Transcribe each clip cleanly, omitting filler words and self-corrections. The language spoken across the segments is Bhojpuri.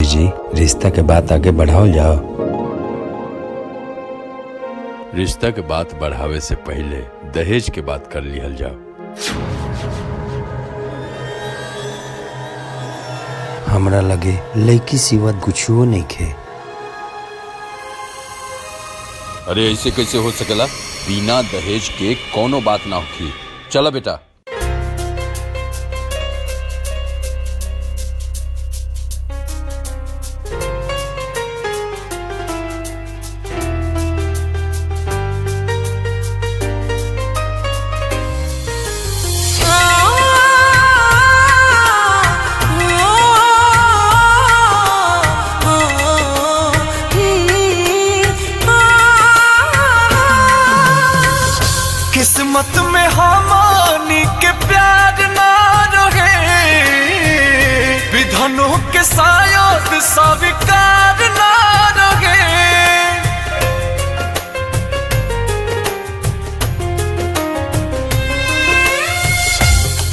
जी, रिश्ता के बात आगे बढ़ाओ जाओ। रिश्ता के बात बढ़ावे से पहले दहेज के बात कर लिहल जाओ। हमरा लगे लड़की सिवा कुछो नहीं खे। अरे ऐसे कैसे हो सकेला? बिना दहेज के कोनो बात ना होगी। चला बेटा। किस्मत में हमानी के प्यार ना रहे, विधनों के शायद स्वीकार ना रहे।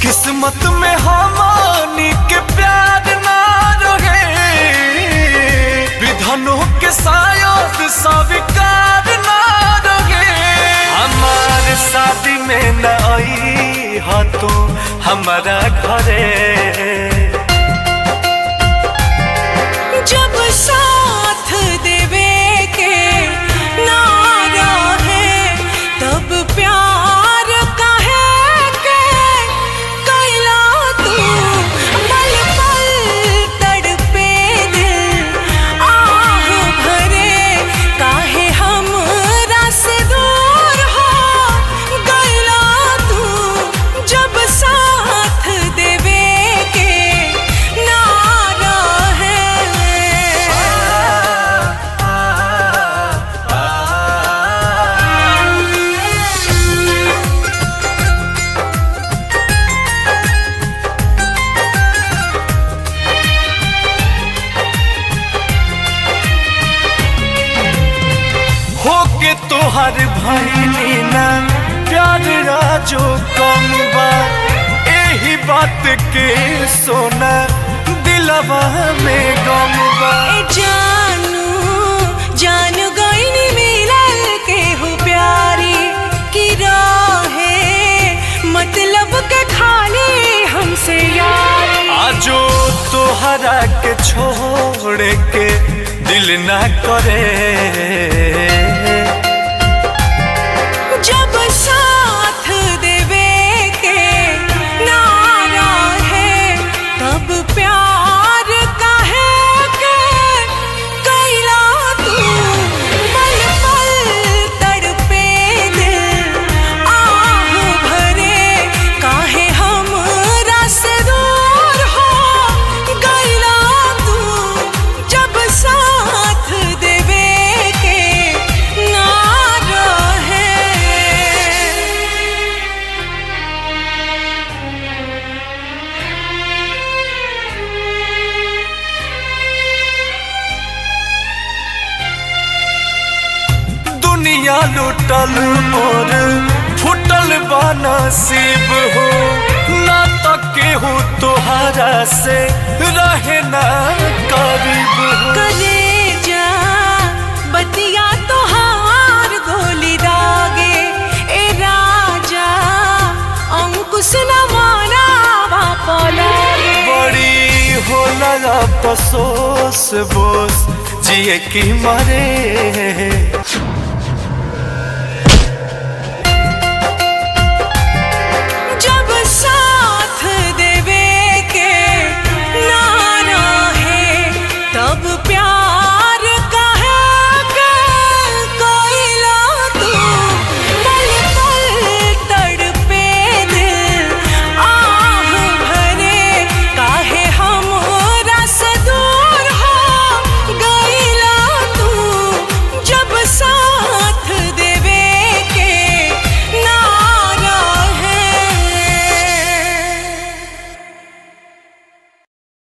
किस्मत में हमानी के प्यार ना रहे, विधनों के शायद स्वीकार ना रहे। हमार शादी में न आई हा तो हमारा घरे, जब साथ देवे के ना रहे तब प्यार काहे के कैला तू। पल पल तड़पे दिल आह भरे, काहे हमरा से दूर हो गइला तू। जब साथ देवे के ना रहे। होके तोहर भइली ना प्यार राजो कम बा, एही बात के सोना दिलवा में गम बा। ए जानू गईनी मिलल के हो प्यारी की रहे, मतलब के खाली हमसे यारी। आजो तोहरा के छोड़ के दिल ना करे, जब साथ देवे के ना रहे तब प्यार काहे के कैला तू। पल पल तड़पे दिल आह भरे, काहे हमरा से दूर हो गइला तू। जब साथ देवे के ना रहे। दुनिया लुटल मोर फुटल बा नसीब हो, ना तके हो तोहरा से रहे ना करीब हो। कलेजा बतिया तोहार गोली दागे, ए राजा अंकुश न माना बापा लागे। बड़ी होला अफसोस बोस जिए की मरे।